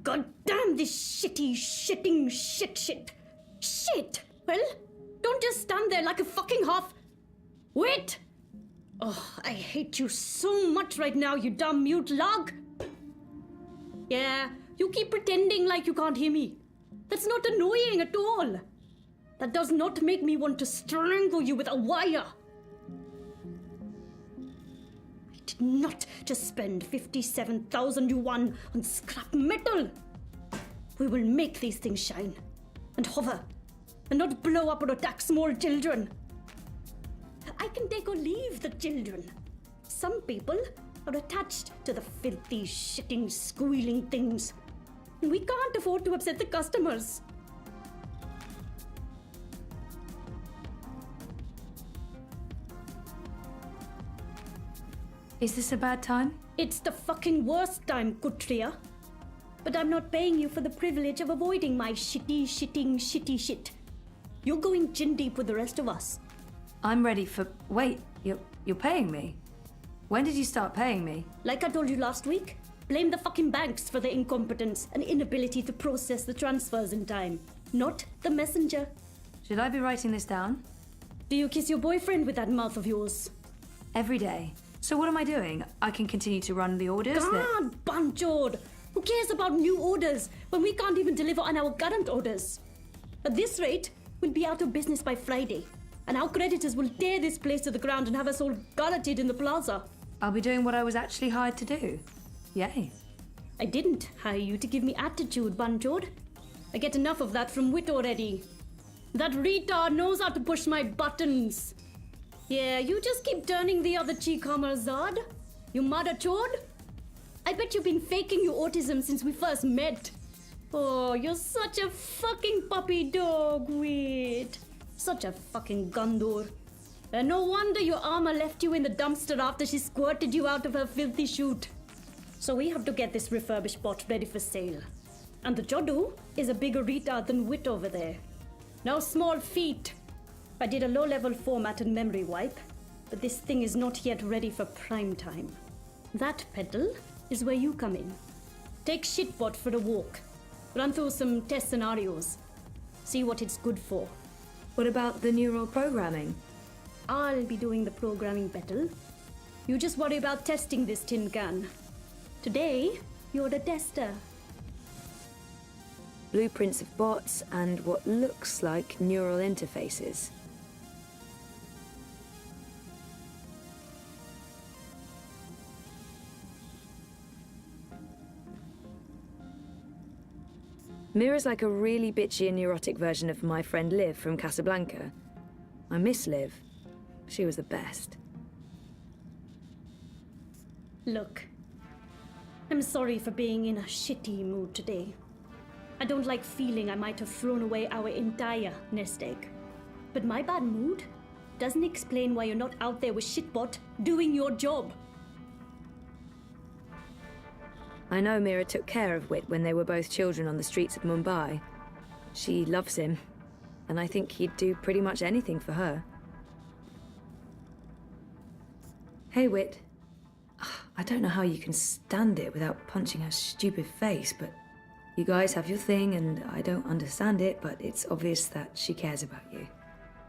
God damn this shitting shit. Shit! Well, don't just stand there like a fucking half... Wait! Oh, I hate you so much right now, you dumb mute lug! Yeah, you keep pretending like you can't hear me. That's not annoying at all. That does not make me want to strangle you with a wire. I did not just spend 57,000 yuan on scrap metal. We will make these things shine and hover and not blow up or attack small children. I can take or leave the children. Some people are attached to the filthy, shitting, squealing things. And we can't afford to upset the customers. Is this a bad time? It's the fucking worst time, Kutria. But I'm not paying you for the privilege of avoiding my shitty shit. You're going chin deep with the rest of us. I'm ready for... Wait, you're paying me? When did you start paying me? Like I told you last week, blame the fucking banks for their incompetence and inability to process the transfers in time. Not the messenger. Should I be writing this down? Do you kiss your boyfriend with that mouth of yours? Every day. So what am I doing? I can continue to run the orders God, Banchod! Who cares about new orders when we can't even deliver on our current orders? At this rate, we'll be out of business by Friday. And our creditors will tear this place to the ground and have us all garroted in the plaza. I'll be doing what I was actually hired to do. Yay. I didn't hire you to give me attitude, Banchod. I get enough of that from Wit already. That retard knows how to push my buttons. Yeah, you just keep turning the other cheek, Zad. You mother chode? I bet you've been faking your autism since we first met. Oh, you're such a fucking puppy dog, Wit. Such a fucking Gondor. And no wonder your armor left you in the dumpster after she squirted you out of her filthy chute. So we have to get this refurbished bot ready for sale. And the Jodu is a bigger retard than Wit over there. No small feat. I did a low-level format and memory wipe, but this thing is not yet ready for prime time. That, Petal, is where you come in. Take Shitbot for a walk. Run through some test scenarios. See what it's good for. What about the neural programming? I'll be doing the programming, Petal. You just worry about testing this tin can. Today, you're the tester. Blueprints of bots and what looks like neural interfaces. Mira's like a really bitchy and neurotic version of my friend Liv from Casablanca. I miss Liv. She was the best. Look, I'm sorry for being in a shitty mood today. I don't like feeling I might have thrown away our entire nest egg. But my bad mood doesn't explain why you're not out there with Shitbot doing your job. I know Mira took care of Wit when they were both children on the streets of Mumbai. She loves him, and I think he'd do pretty much anything for her. Hey, Wit. I don't know how you can stand it without punching her stupid face, but you guys have your thing, and I don't understand it, but it's obvious that she cares about you.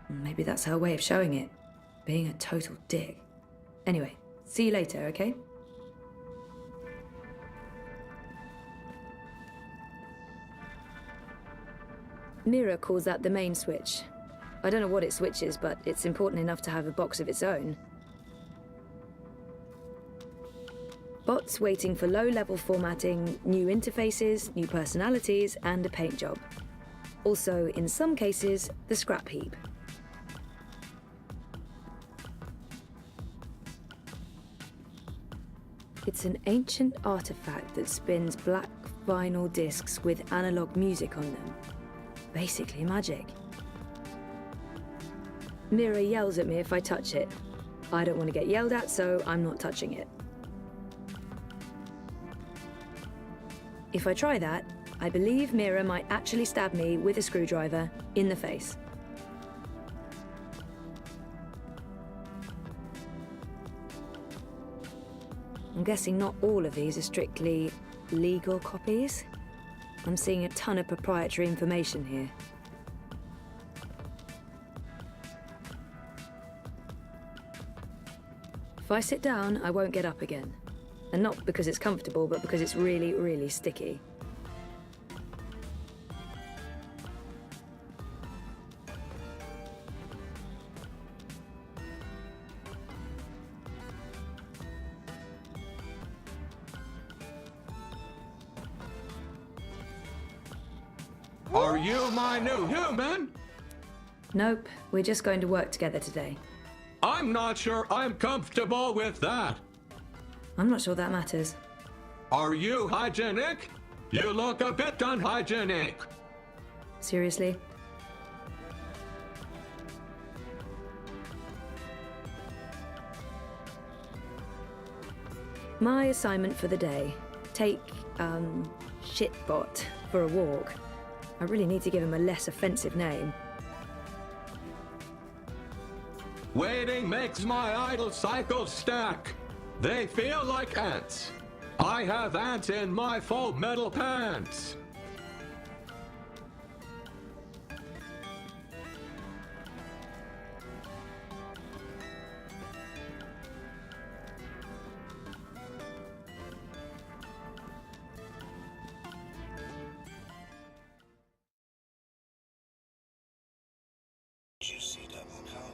Maybe that's her way of showing it, being a total dick. Anyway, see you later, okay? Mira calls that the main switch. I don't know what it switches, but it's important enough to have a box of its own. Bots waiting for low-level formatting, new interfaces, new personalities, and a paint job. Also, in some cases, the scrap heap. It's an ancient artifact that spins black vinyl discs with analog music on them. Basically magic. Mira yells at me if I touch it. I don't want to get yelled at, so I'm not touching it. If I try that, I believe Mira might actually stab me with a screwdriver in the face. I'm guessing not all of these are strictly legal copies. I'm seeing a ton of proprietary information here. If I sit down, I won't get up again. And not because it's comfortable, but because it's really, really sticky. Are you my new human? Nope, we're just going to work together today. I'm not sure I'm comfortable with that. I'm not sure that matters. Are you hygienic? You look a bit unhygienic. Seriously? My assignment for the day. Take, Shitbot for a walk. I really need to give him a less offensive name. Waiting makes my idle cycles stack. They feel like ants. I have ants in my full metal pants.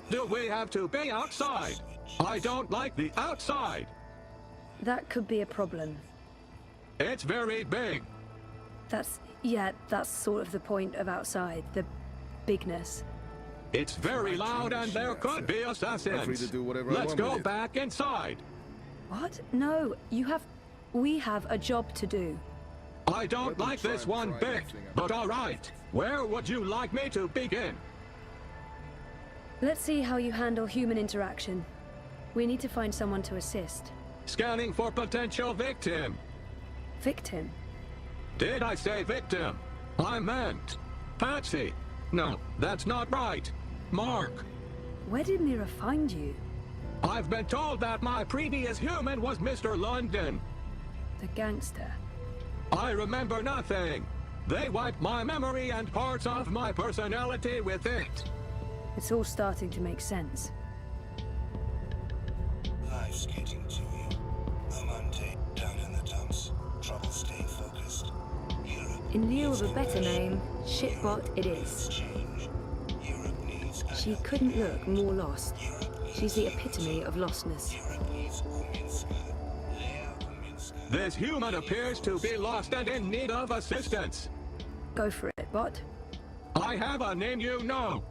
Do we have to be outside? I don't like the outside. That could be a problem. It's very big. That's sort of the point of outside, the bigness. It's very loud and there could be assassins. free to do whatever I Let's want go with it. back inside. What? No, we have a job to do. I don't like this one bit, but all right. Where would you like me to begin? Let's see how you handle human interaction. We need to find someone to assist. Scanning for potential victim. Victim? Did I say victim? I meant Patsy. No, that's not right. Mark. Where did Mira find you? I've been told that my previous human was Mr. London. The gangster. I remember nothing. They wiped my memory and parts of my personality with it. It's all starting to make sense. Life's getting to you. Amante, down in the dumps. Trouble staying focused. Europe In lieu of needs a better coercion. name, Shitbot it is. Change. Europe needs She couldn't look more lost. She's the epitome of lostness. Europe needs Uminska. Lea Uminska. This human appears to be lost and in need of assistance. Go for it, Bot. I have a name you know.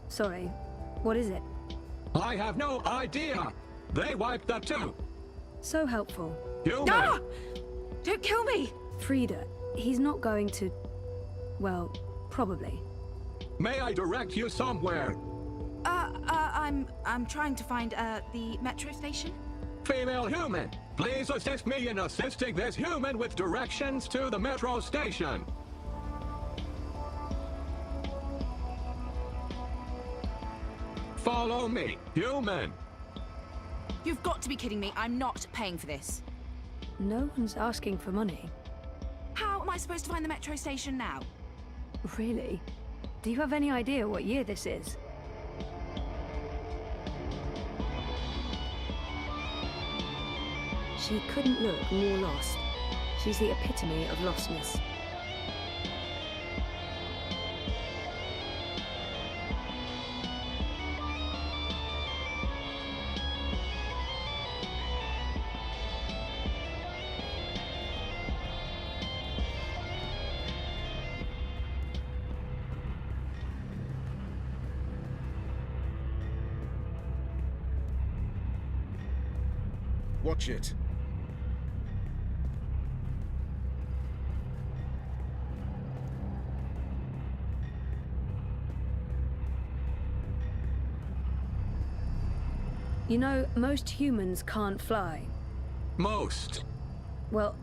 Sorry, what is it? I have no idea. They wiped the two. So helpful. Human. Ah! Don't kill me! Frida, he's not going to... well, probably. May I direct you somewhere? I'm trying to find, the metro station. Female human, please assist me in assisting this human with directions to the metro station. Follow me, human. You've got to be kidding me. I'm not paying for this. No one's asking for money. How am I supposed to find the metro station now? Really? Do you have any idea what year this is? She couldn't look more lost. She's the epitome of lostness. Watch it. You know, most humans can't fly. Most. Well,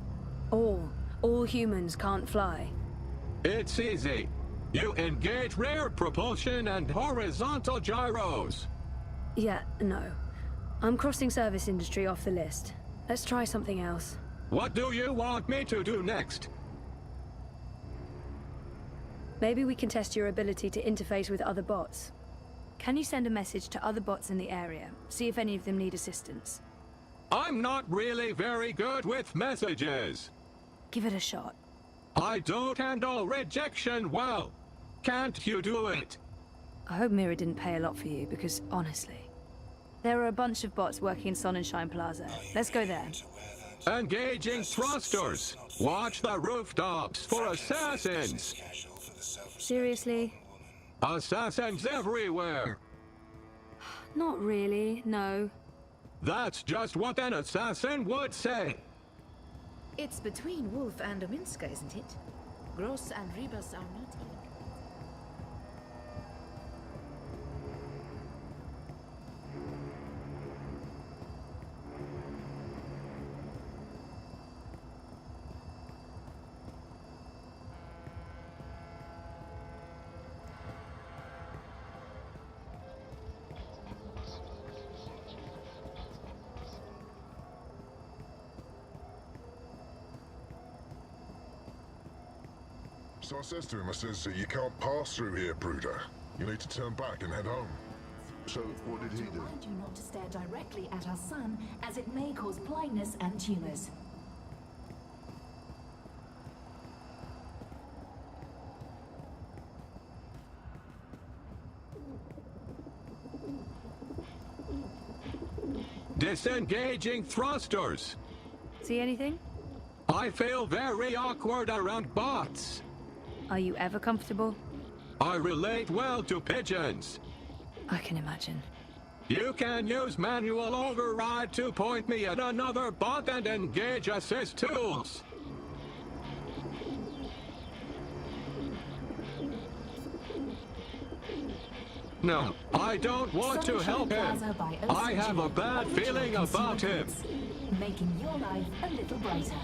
all humans can't fly. It's easy. You engage rear propulsion and horizontal gyros. Yeah, no. I'm crossing service industry off the list. Let's try something else. What do you want me to do next? Maybe we can test your ability to interface with other bots. Can you send a message to other bots in the area? See if any of them need assistance. I'm not really very good with messages. Give it a shot. I don't handle rejection well. Can't you do it? I hope Mira didn't pay a lot for you, because honestly... There are a bunch of bots working in Sonnenschein Plaza. Let's go there. Engaging thrusters. Watch the rooftops for assassins. Seriously? Assassins everywhere. Not really, no. That's just what an assassin would say. It's between Wolf and Ominska, isn't it? Gross and Rebus are not even. So I says to him, you can't pass through here, Brooder. You need to turn back and head home. So what did he do? Remind you not to stare directly at our sun, as it may cause blindness and tumors. Disengaging thrusters. See anything? I feel very awkward around bots. Are you ever comfortable? I relate well to pigeons. I can imagine. You can use manual override to point me at another bot and engage assist tools. No, I don't want to help him. I have a bad feeling about him. Making your life a little brighter.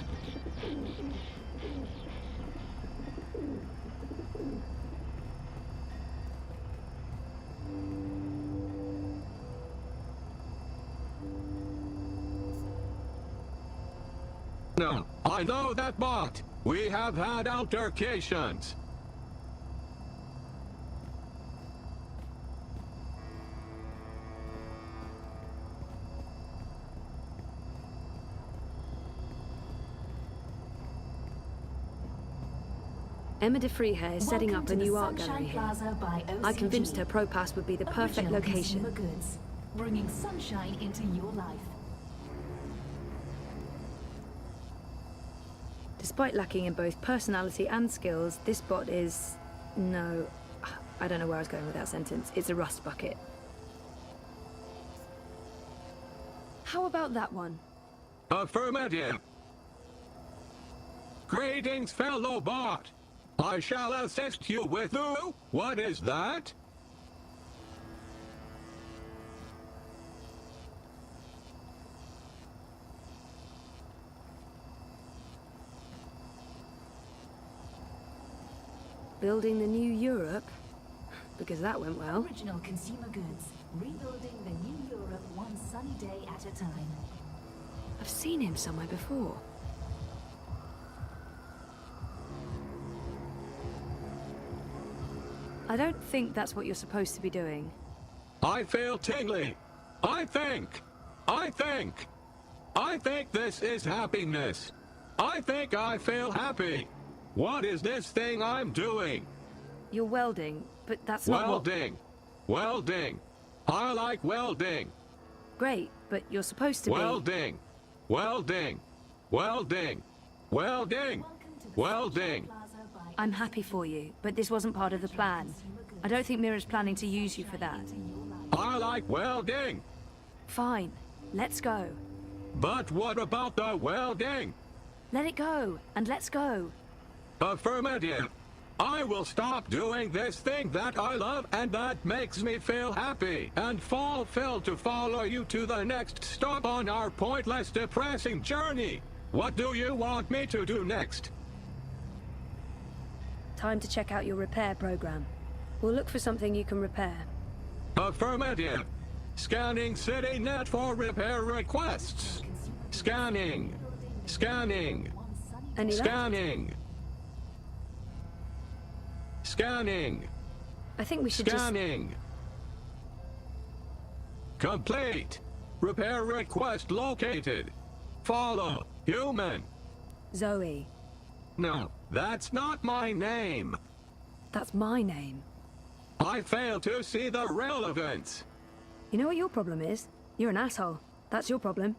No, I know that bot. We have had altercations. Emma de Freehair is setting up a new art gallery here. I convinced her Propass would be the perfect location. Goods, bringing sunshine into your life. Despite lacking in both personality and skills, this bot is... no... I don't know where I was going with that sentence. It's a rust bucket. How about that one? Affirmative. Greetings, fellow bot. I shall assist you with... What is that? Building the new Europe? Because that went well. Original consumer goods, rebuilding the new Europe one sunny day at a time. I've seen him somewhere before. I don't think that's what you're supposed to be doing. I feel tingly. I think this is happiness. I think I feel happy. What is this thing I'm doing? You're welding, but that's not welding. Welding. I like welding. Great, but you're supposed to welding. Welding. Welding. Welding. Welding. I'm happy for you, but this wasn't part of the plan. I don't think Mira's planning to use you for that. I like welding. Fine, let's go. But what about the welding? Let it go, and let's go. Affirmative. I will stop doing this thing that I love and that makes me feel happy and fulfilled to follow you to the next stop on our pointless, depressing journey. What do you want me to do next? Time to check out your repair program. We'll look for something you can repair. Affirmative. Scanning CityNet for repair requests. Scanning. Scanning. Any luck? Scanning. Scanning. I think we should just... Scanning. Complete. Repair request located. Follow. Human. Zoe. No, that's not my name. That's my name. I fail to see the relevance. You know what your problem is? You're an asshole. That's your problem.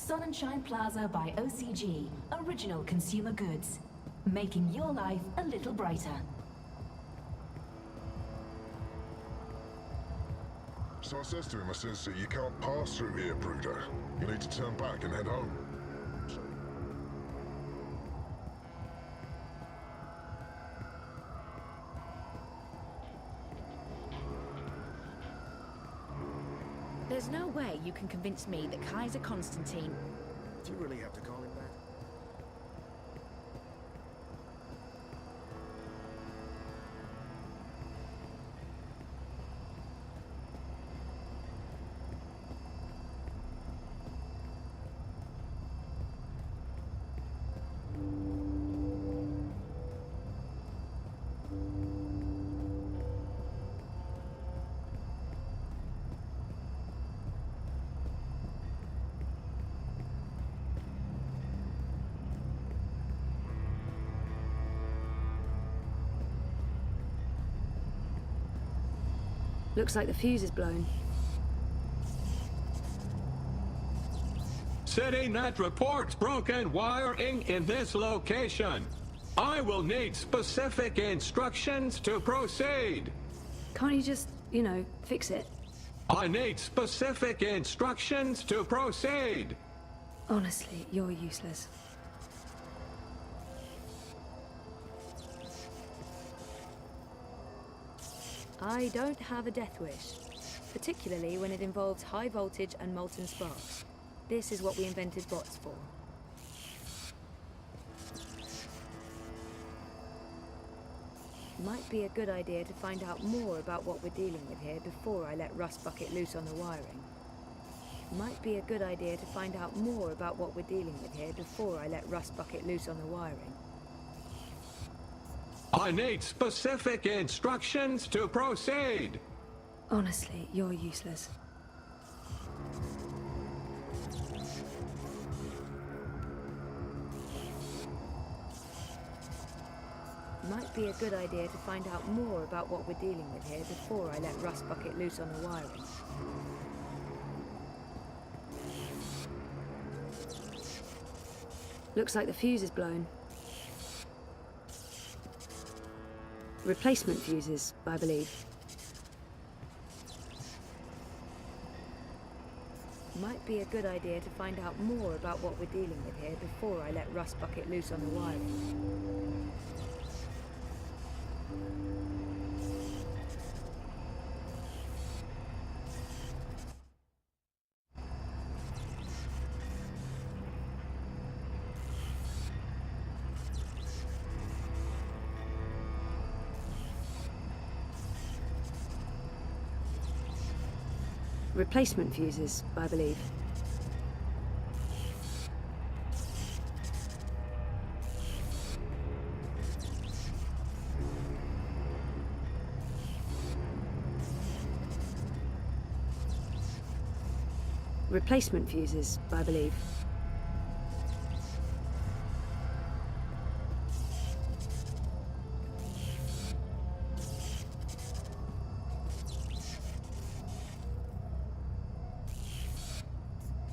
Sun and Shine Plaza by OCG. Original consumer goods. Making your life a little brighter. So I says to him, I says, you can't pass through here, Bruder. You need to turn back and head home. There's no way you can convince me that Kaiser Constantine... Do you really have to call him that? Looks like the fuse is blown. CityNet reports broken wiring in this location. I will need specific instructions to proceed. Can't you just, you know, fix it? I need specific instructions to proceed. Honestly, you're useless. I don't have a death wish, particularly when it involves high voltage and molten sparks. This is what we invented bots for. Might be a good idea to find out more about what we're dealing with here before I let Rust Bucket loose on the wiring. Might be a good idea to find out more about what we're dealing with here before I let Rust Bucket loose on the wiring. I need specific instructions to proceed. Honestly, you're useless. Might be a good idea to find out more about what we're dealing with here before I let Rust Bucket loose on the wiring. Looks like the fuse is blown. Replacement fuses, I believe. Might be a good idea to find out more about what we're dealing with here before I let Rust Bucket loose on the wiring. Replacement fuses, I believe. Replacement fuses, I believe.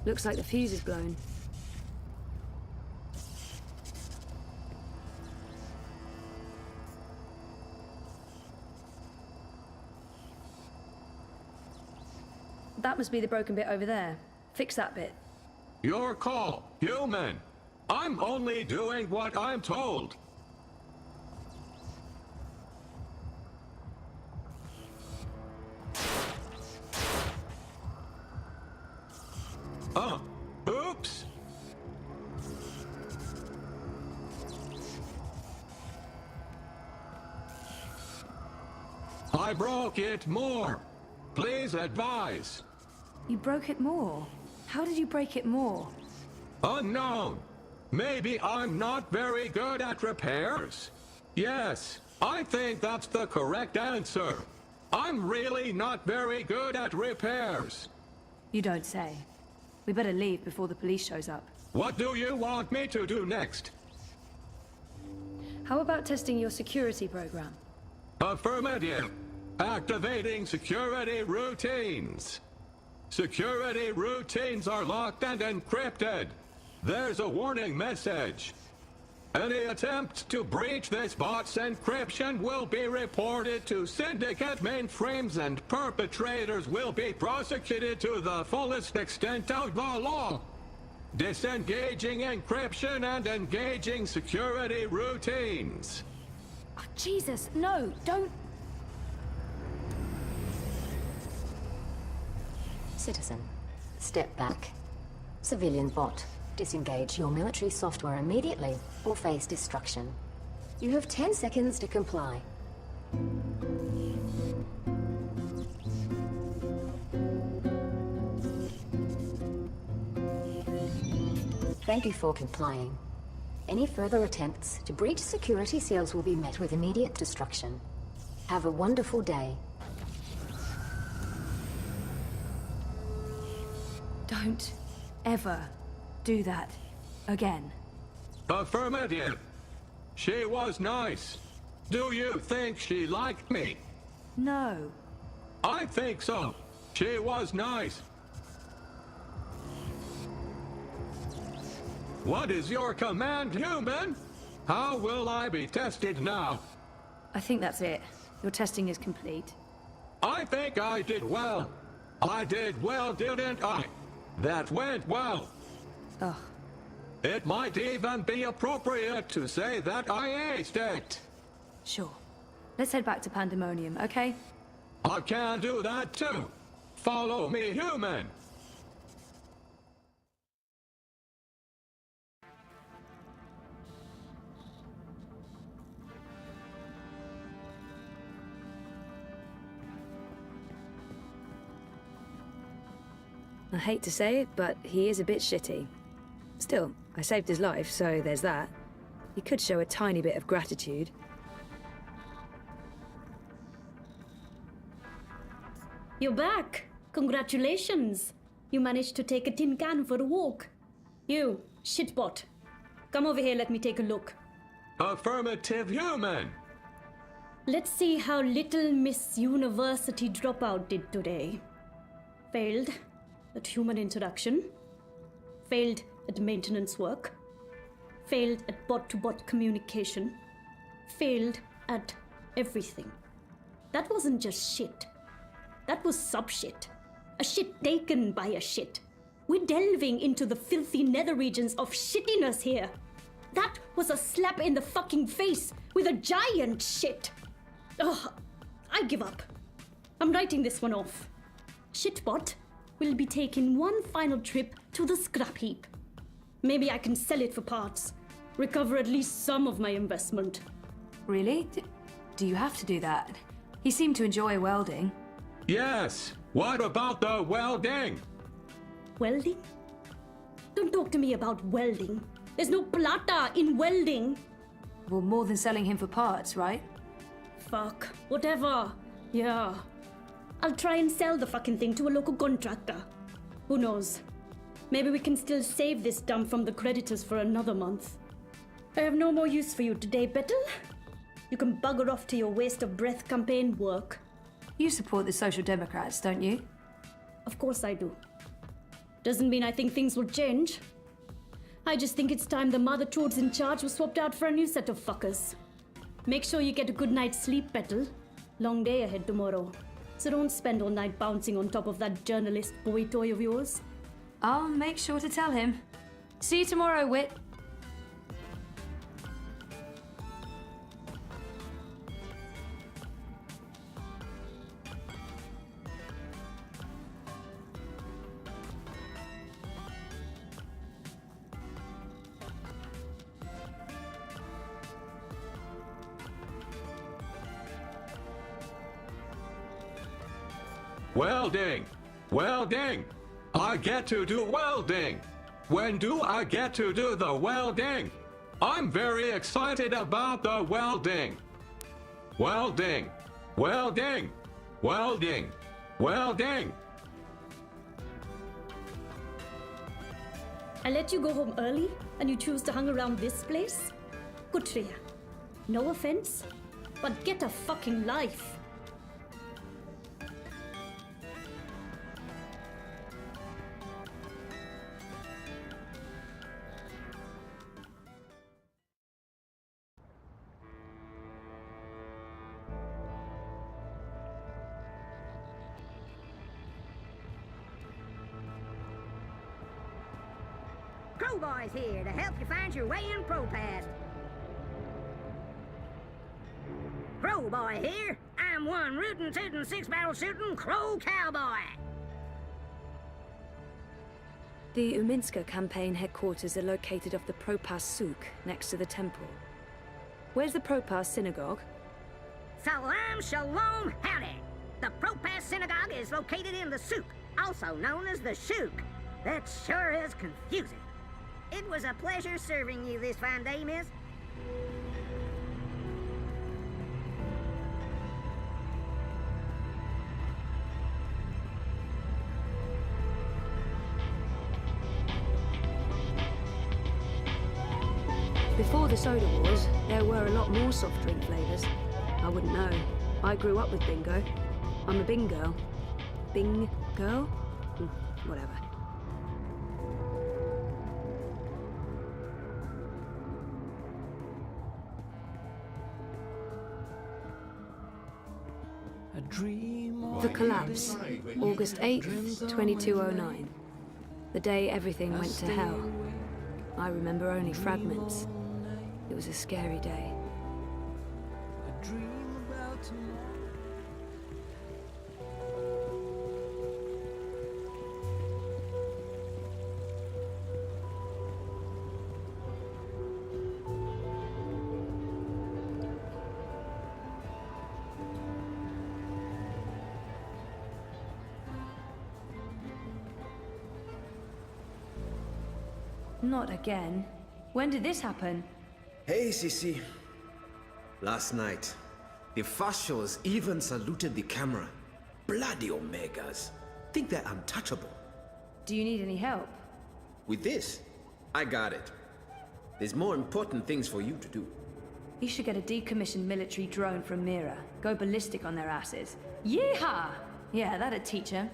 Looks like the fuse is blown. That must be the broken bit over there. Fix that bit. Your call, human. I'm only doing what I'm told. Oops. I broke it more. Please advise. You broke it more? How did you break it more? Unknown. Maybe I'm not very good at repairs. Yes, I think that's the correct answer. I'm really not very good at repairs. You don't say. We better leave before the police shows up. What do you want me to do next? How about testing your security program? Affirmative. Activating security routines. Security routines are locked and encrypted. There's a warning message. Any attempt to breach this bot's encryption will be reported to Syndicate mainframes and perpetrators will be prosecuted to the fullest extent of the law. Disengaging encryption and engaging security routines. Oh, Jesus, no, don't. Citizen, step back. Civilian bot, disengage your military software immediately or face destruction. You have 10 seconds to comply. Thank you for complying. Any further attempts to breach security seals will be met with immediate destruction. Have a wonderful day. Don't ever do that again. Affirmative. She was nice. Do you think she liked me? No. I think so. She was nice. What is your command, human? How will I be tested now? I think that's it. Your testing is complete. I think I did well. I did well, didn't I? That went well. Ugh. It might even be appropriate to say that I aced it. Sure. Let's head back to Pandemonium, okay? I can do that too. Follow me, human. I hate to say it, but he is a bit shitty. Still, I saved his life, so there's that. He could show a tiny bit of gratitude. You're back. Congratulations. You managed to take a tin can for a walk. You, Shitbot. Come over here, let me take a look. Affirmative, human. Let's see how little Miss University dropout did today. Failed at human introduction. Failed at maintenance work. Failed at bot-to-bot communication. Failed at everything. That wasn't just shit. That was sub-shit. A shit taken by a shit. We're delving into the filthy nether regions of shittiness here. That was a slap in the fucking face with a giant shit. Ugh, I give up. I'm writing this one off. Shitbot will be taking one final trip to the scrap heap. Maybe I can sell it for parts. Recover at least some of my investment. Really? Do you have to do that? He seemed to enjoy welding. Yes. What about the welding? Welding? Don't talk to me about welding. There's no plata in welding. Well, more than selling him for parts, right? Fuck. Whatever. Yeah. I'll try and sell the fucking thing to a local contractor. Who knows? Maybe we can still save this dump from the creditors for another month. I have no more use for you today, Bettel. You can bugger off to your waste of breath campaign work. You support the Social Democrats, don't you? Of course I do. Doesn't mean I think things will change. I just think it's time the mother chords in charge was swapped out for a new set of fuckers. Make sure you get a good night's sleep, Bettel. Long day ahead tomorrow. So don't spend all night bouncing on top of that journalist boy toy of yours. I'll make sure to tell him. See you tomorrow, Wit. Welding! Welding! I get to do welding! When do I get to do the welding? I'm very excited about the welding. Welding. Welding. Welding. Welding. I let you go home early, and you choose to hang around this place? Good Treya. No offense, but get a fucking life. Crowboy's here to help you find your way in ProPast. Crowboy here. I'm one rootin' tootin' six-barrel shootin' Crow Cowboy. The Uminska campaign headquarters are located off the Propas Souk, next to the temple. Where's the Propas synagogue? Salam Shalom Howdy. The Propas Synagogue is located in the souk, also known as the Shuk. That sure is confusing. It was a pleasure serving you this fine day, miss. Before the soda wars, there were a lot more soft drink flavors. I wouldn't know. I grew up with bingo. I'm a Bing girl. Bing girl? Whatever. The collapse, August 8th, 2209. The day everything went to hell. I remember only fragments. It was a scary day. Not again. When did this happen? Hey, Sissy. Last night, the Fashos even saluted the camera. Bloody Omegas. Think they're untouchable. Do you need any help? With this, I got it. There's more important things for you to do. You should get a decommissioned military drone from Mira. Go ballistic on their asses. Yeehaw! Yeah, that'd teach them.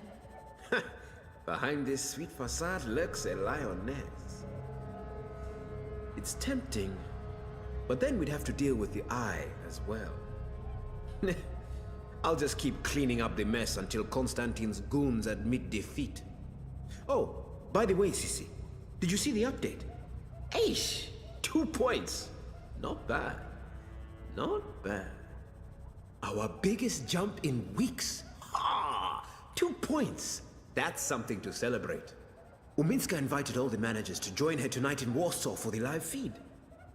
Behind this sweet facade lurks a lioness. It's tempting, but then we'd have to deal with the eye as well. I'll just keep cleaning up the mess until Constantine's goons admit defeat. Oh, by the way, Sissy, did you see the update? Aish! 2 points! Not bad. Not bad. Our biggest jump in weeks. 2 points! That's something to celebrate. Uminska invited all the managers to join her tonight in Warsaw for the live feed.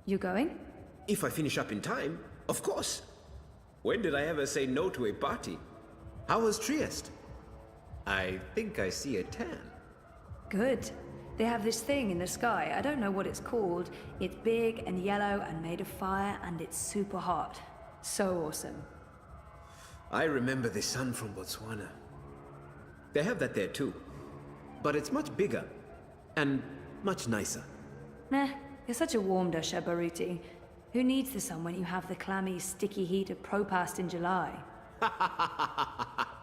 You going? If I finish up in time, of course. When did I ever say no to a party? How was Trieste? I think I see a tan. Good. They have this thing in the sky. I don't know what it's called. It's big and yellow and made of fire, and it's super hot. So awesome. I remember the sun from Botswana. They have that there too. But it's much bigger. And much nicer. Nah, you're such a warm dusher, Baruti. Who needs the sun when you have the clammy, sticky heat of Propast in July?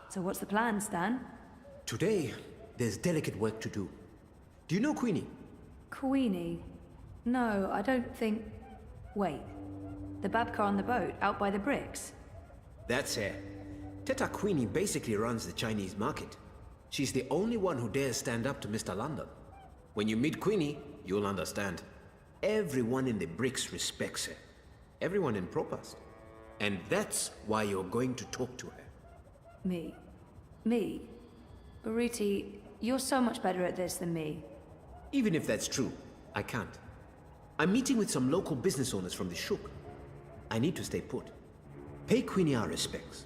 So what's the plan, Stan? Today, there's delicate work to do. Do you know Queenie? Queenie? No, I don't think... Wait. The Babka on the boat, out by the bricks? That's her. Teta Queenie basically runs the Chinese market. She's the only one who dares stand up to Mr. London. When you meet Queenie, you'll understand. Everyone in the bricks respects her. Everyone in Propast. And that's why you're going to talk to her. Me? Me? Baruti, you're so much better at this than me. Even if that's true, I can't. I'm meeting with some local business owners from the Shuk. I need to stay put. Pay Queenie our respects.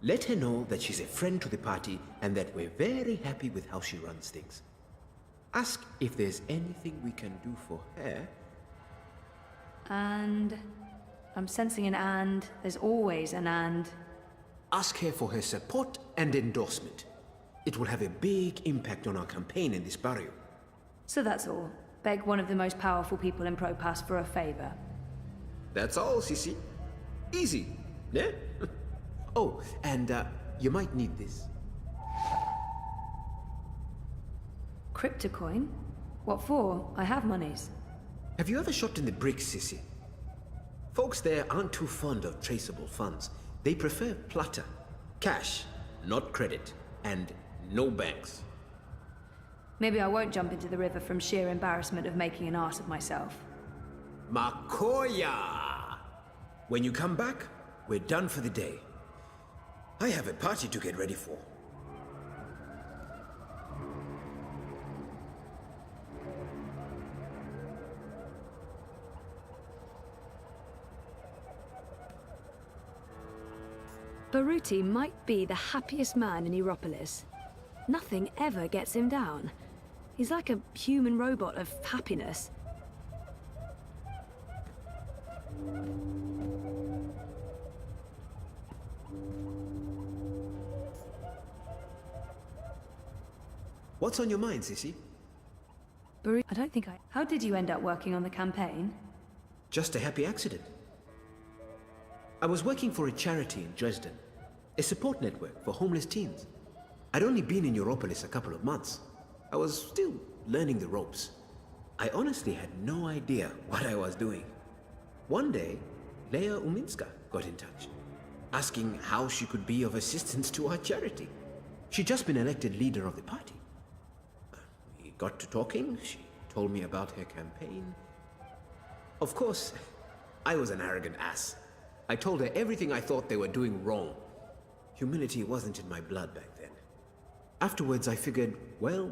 Let her know that she's a friend to the party and that we're very happy with how she runs things. Ask if there's anything we can do for her. And... I'm sensing an and. There's always an and. Ask her for her support and endorsement. It will have a big impact on our campaign in this barrio. So that's all. Beg one of the most powerful people in Propass for a favor. That's all, Sissy. Easy, yeah? Oh, and you might need this. Cryptocoin? What for? I have monies. Have you ever shopped in the bricks, Sissy? Folks there aren't too fond of traceable funds. They prefer plata. Cash, not credit. And no banks. Maybe I won't jump into the river from sheer embarrassment of making an ass of myself. Makoya! When you come back, we're done for the day. I have a party to get ready for. Baruti might be the happiest man in Europolis. Nothing ever gets him down. He's like a human robot of happiness. What's on your mind, Sissy? Baruti, I don't think I... How did you end up working on the campaign? Just a happy accident. I was working for a charity in Dresden, a support network for homeless teens. I'd only been in Europolis a couple of months. I was still learning the ropes. I honestly had no idea what I was doing. One day, Leia Uminska got in touch, asking how she could be of assistance to our charity. She'd just been elected leader of the party. We got to talking, she told me about her campaign. Of course, I was an arrogant ass. I told her everything I thought they were doing wrong. Humility wasn't in my blood back then. Afterwards, I figured, well,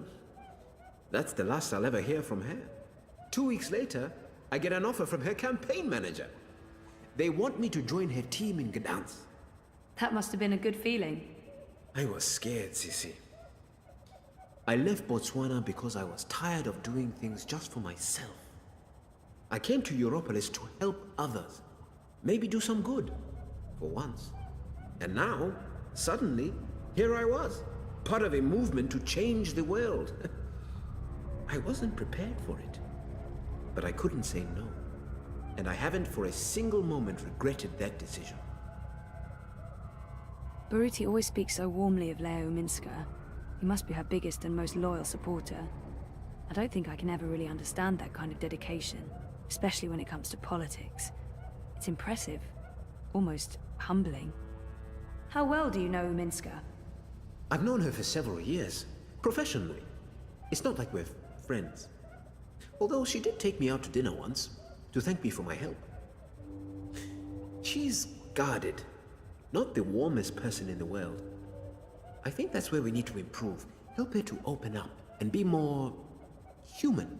that's the last I'll ever hear from her. 2 weeks later, I get an offer from her campaign manager. They want me to join her team in Gdansk. That must have been a good feeling. I was scared, Sissy. I left Botswana because I was tired of doing things just for myself. I came to Europolis to help others. Maybe do some good, for once. And now, suddenly, here I was, part of a movement to change the world. I wasn't prepared for it, but I couldn't say no. And I haven't for a single moment regretted that decision. Baruti always speaks so warmly of Leo Minska. He must be her biggest and most loyal supporter. I don't think I can ever really understand that kind of dedication, especially when it comes to politics. It's impressive, almost humbling. How well do you know Uminska? I've known her for several years, professionally. It's not like we're friends. Although she did take me out to dinner once, to thank me for my help. She's guarded, not the warmest person in the world. I think that's where we need to improve. Help her to open up and be more human.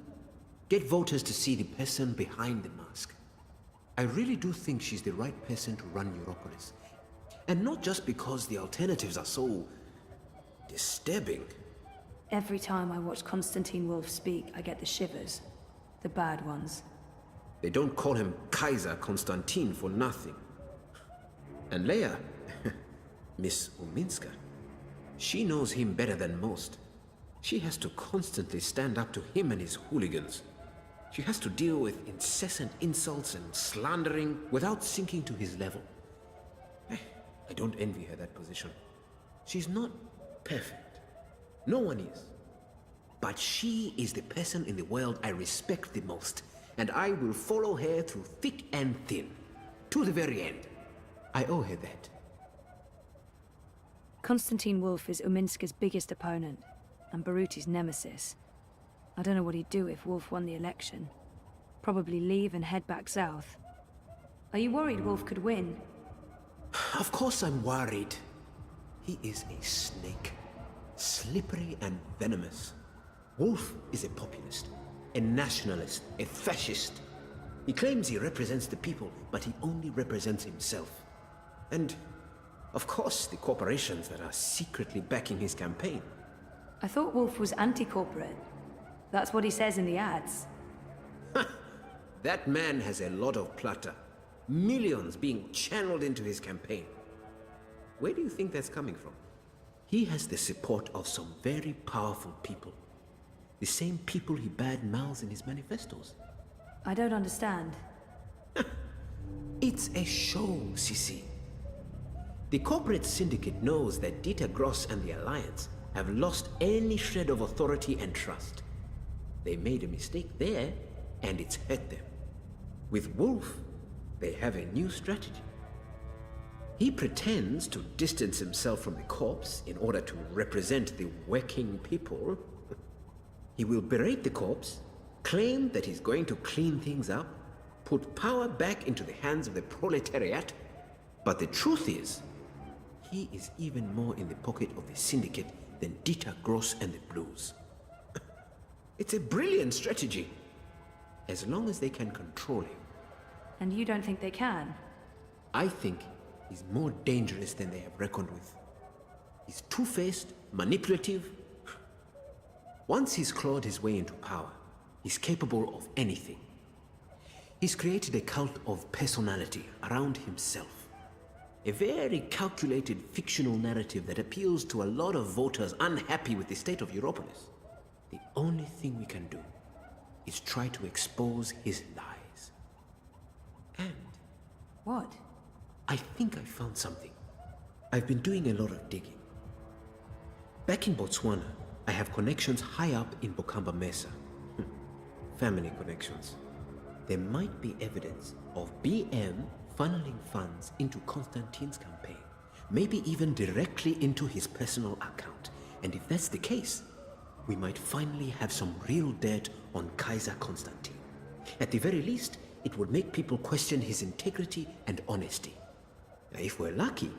Get voters to see the person behind the mask. I really do think she's the right person to run Europolis. And not just because the alternatives are so disturbing. Every time I watch Konstantin Wolf speak, I get the shivers. The bad ones. They don't call him Kaiser Konstantin for nothing. And Leia, Miss Uminska, she knows him better than most. She has to constantly stand up to him and his hooligans. She has to deal with incessant insults and slandering without sinking to his level. I don't envy her that position. She's not perfect. No one is. But she is the person in the world I respect the most, and I will follow her through thick and thin, to the very end. I owe her that. Konstantin Wolf is Uminska's biggest opponent, and Baruti's nemesis. I don't know what he'd do if Wolf won the election. Probably leave and head back south. Are you worried Wolf could win? Of course I'm worried. He is a snake. Slippery and venomous. Wolf is a populist, a nationalist, a fascist. He claims he represents the people, but he only represents himself. And, of course, the corporations that are secretly backing his campaign. I thought Wolf was anti-corporate. That's what he says in the ads. That man has a lot of plutter. Millions being channeled into his campaign. Where do you think that's coming from? He has the support of some very powerful people. The same people he bad-mouths in his manifestos. I don't understand. It's a show, Sissy. The corporate syndicate knows that Dieter Gross and the Alliance have lost any shred of authority and trust. They made a mistake there, and it's hurt them. With Wolf, they have a new strategy. He pretends to distance himself from the corps in order to represent the working people. He will berate the corps, claim that he's going to clean things up, put power back into the hands of the proletariat, but the truth is, he is even more in the pocket of the syndicate than Dieter Gross and the Blues. It's a brilliant strategy, as long as they can control him. And you don't think they can? I think he's more dangerous than they have reckoned with. He's two-faced, manipulative. Once he's clawed his way into power, he's capable of anything. He's created a cult of personality around himself. A very calculated fictional narrative that appeals to a lot of voters unhappy with the state of Europolis. The only thing we can do is try to expose his lies. And... What? I think I found something. I've been doing a lot of digging. Back in Botswana, I have connections high up in Bokamba Mesa. Family connections. There might be evidence of BM funneling funds into Constantine's campaign, maybe even directly into his personal account. And if that's the case, we might finally have some real dirt on Kaiser Constantine. At the very least, it would make people question his integrity and honesty. Now, if we're lucky,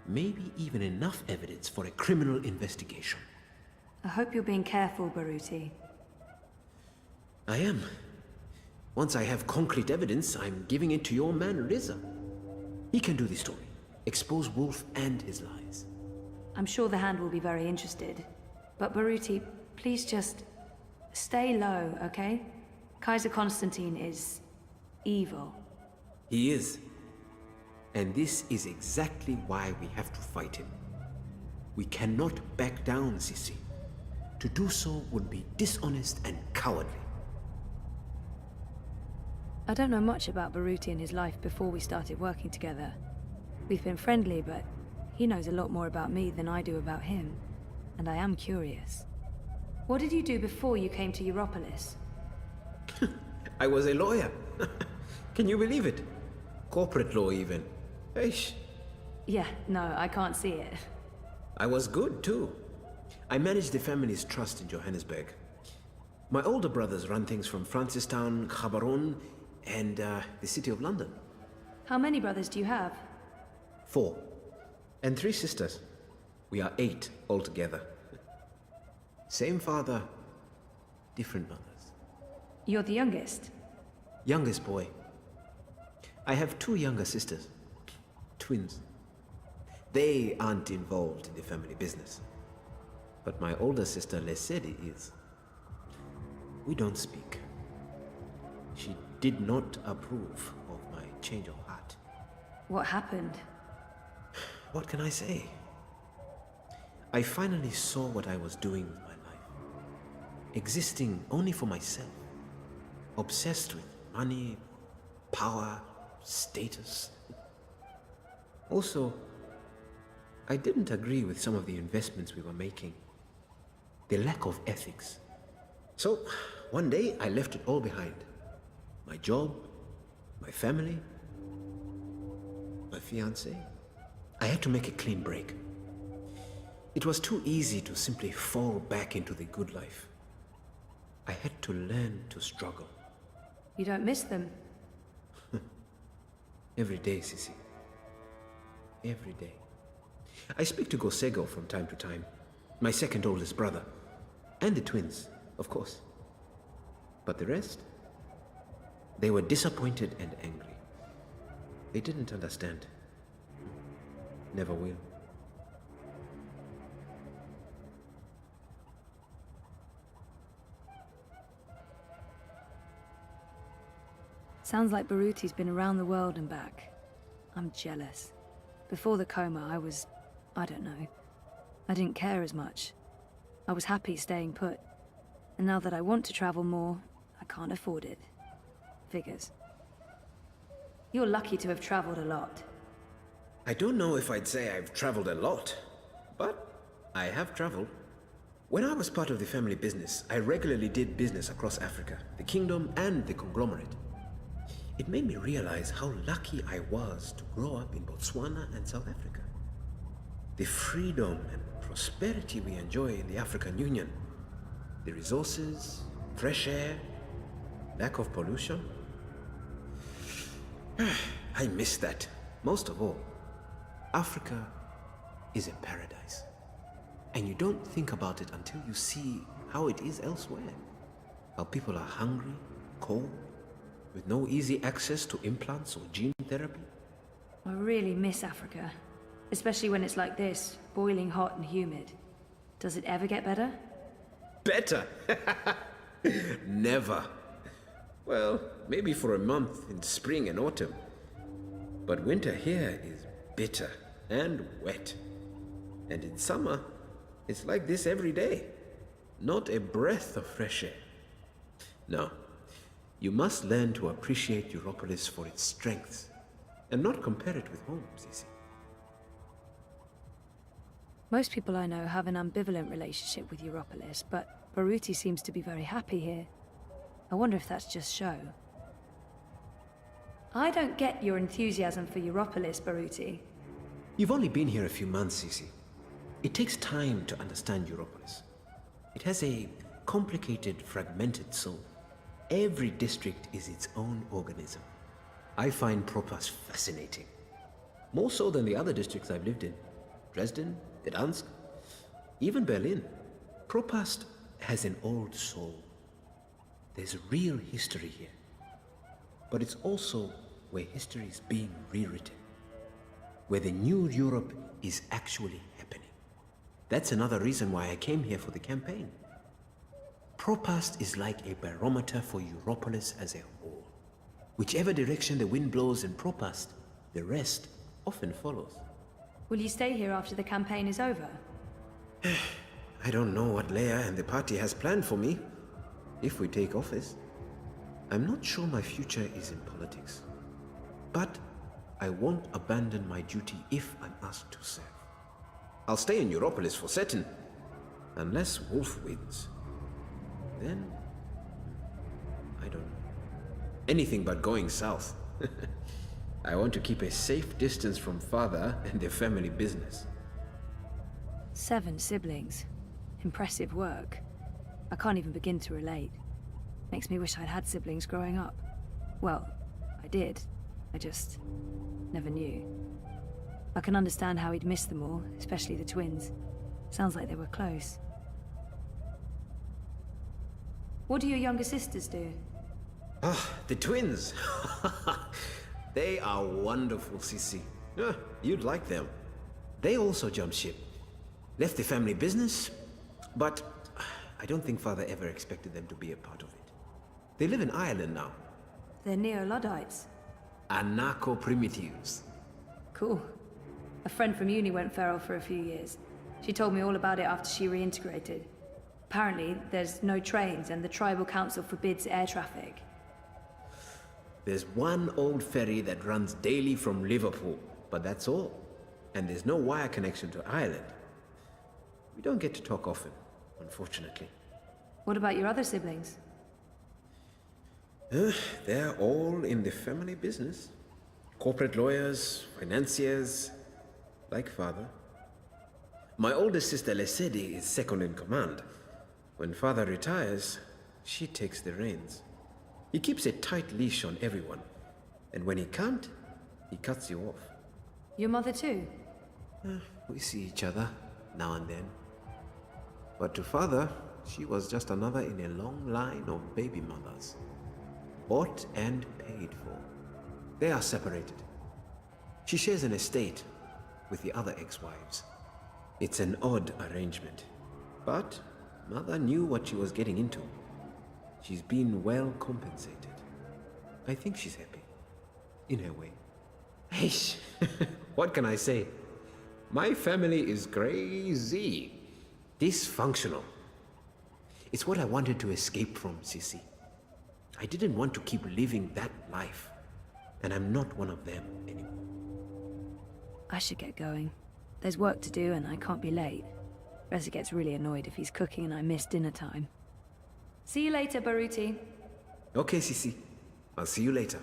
maybe even enough evidence for a criminal investigation. I hope you're being careful, Baruti. I am. Once I have concrete evidence, I'm giving it to your man, Riza. He can do the story, expose Wolf and his lies. I'm sure the Hand will be very interested. But Baruti, please just stay low, okay? Kaiser Constantine is evil. He is. And this is exactly why we have to fight him. We cannot back down, Sissy. To do so would be dishonest and cowardly. I don't know much about Baruti and his life before we started working together. We've been friendly, but he knows a lot more about me than I do about him. And I am curious. What did you do before you came to Europolis? I was a lawyer. Can you believe it? Corporate law, even. Eish. Yeah, no, I can't see it. I was good, too. I managed the family's trust in Johannesburg. My older brothers run things from Francistown, Gaborone, and the City of London. How many brothers do you have? 4. And 3 sisters. We are 8 altogether. Same father, different mothers. You're the youngest? Youngest boy. I have 2 younger sisters. Twins. They aren't involved in the family business. But my older sister, Lesedi, is. We don't speak. She did not approve of my change of heart. What happened? What can I say? I finally saw what I was doing with my life. Existing only for myself. Obsessed with money, power, status. Also, I didn't agree with some of the investments we were making. The lack of ethics. So, one day I left it all behind. My job, my family, my fiancée. I had to make a clean break. It was too easy to simply fall back into the good life. I had to learn to struggle. You don't miss them? Every day, Sissy. Every day. I speak to Gosego from time to time, my second oldest brother, and the twins, of course. But the rest? They were disappointed and angry. They didn't understand. Never will. Sounds like Baruti's been around the world and back. I'm jealous. Before the coma, I don't know. I didn't care as much. I was happy staying put. And now that I want to travel more, I can't afford it. Figures. You're lucky to have traveled a lot. I don't know if I'd say I've traveled a lot, but I have traveled. When I was part of the family business, I regularly did business across Africa, the kingdom, and the conglomerate. It made me realize how lucky I was to grow up in Botswana and South Africa. The freedom and prosperity we enjoy in the African Union, the resources, fresh air, lack of pollution. I miss that. Most of all, Africa is a paradise. And you don't think about it until you see how it is elsewhere. How people are hungry, cold, with no easy access to implants or gene therapy. I really miss Africa. Especially when it's like this, boiling hot and humid. Does it ever get better? Better? Never. Well, maybe for a month in spring and autumn. But winter here is bitter and wet. And in summer, it's like this every day. Not a breath of fresh air. No, you must learn to appreciate Europolis for its strengths, and not compare it with home, Sisi. Most people I know have an ambivalent relationship with Europolis, but Baruti seems to be very happy here. I wonder if that's just show. I don't get your enthusiasm for Europolis, Baruti. You've only been here a few months, Sisi. It takes time to understand Europolis. It has a complicated, fragmented soul. Every district is its own organism. I find Propast fascinating. More so than the other districts I've lived in. Dresden, Gdansk, even Berlin. Propast has an old soul. There's real history here. But it's also where history is being rewritten. Where the new Europe is actually happening. That's another reason why I came here for the campaign. Propast is like a barometer for Europolis as a whole. Whichever direction the wind blows in Propast, the rest often follows. Will you stay here after the campaign is over? I don't know what Leia and the party has planned for me, if we take office. I'm not sure my future is in politics. But I won't abandon my duty if I'm asked to serve. I'll stay in Europolis for certain, unless Wolf wins. Then, I don't know. Anything but going south. I want to keep a safe distance from father and the family business. 7 siblings. Impressive work. I can't even begin to relate. Makes me wish I'd had siblings growing up. Well, I did. I just never knew. I can understand how he'd miss them all, especially the twins. Sounds like they were close. What do your younger sisters do? Ah, the twins. They are wonderful, Sisi. You'd like them. They also jumped ship. Left the family business, but I don't think father ever expected them to be a part of it. They live in Ireland now. They're Neo-Luddites. Anarcho-primitives. Cool. A friend from uni went feral for a few years. She told me all about it after she reintegrated. Apparently, there's no trains and the tribal council forbids air traffic. There's one old ferry that runs daily from Liverpool, but that's all. And there's no wire connection to Ireland. We don't get to talk often, unfortunately. What about your other siblings? They're all in the family business. Corporate lawyers, financiers, like father. My oldest sister Lesedi is second in command. When father retires, she takes the reins. He keeps a tight leash on everyone. And when he can't, he cuts you off. Your mother too? We see each other, now and then. But to father, she was just another in a long line of baby mothers. Bought and paid for. They are separated. She shares an estate with the other ex-wives. It's an odd arrangement. But mother knew what she was getting into. She's been well compensated. I think she's happy. In her way. Hey, what can I say? My family is crazy. Dysfunctional. It's what I wanted to escape from, Sissy. I didn't want to keep living that life. And I'm not one of them anymore. I should get going. There's work to do and I can't be late. Reza gets really annoyed if he's cooking and I miss dinner time. See you later, Baruti. Okay, Sissy. I'll see you later.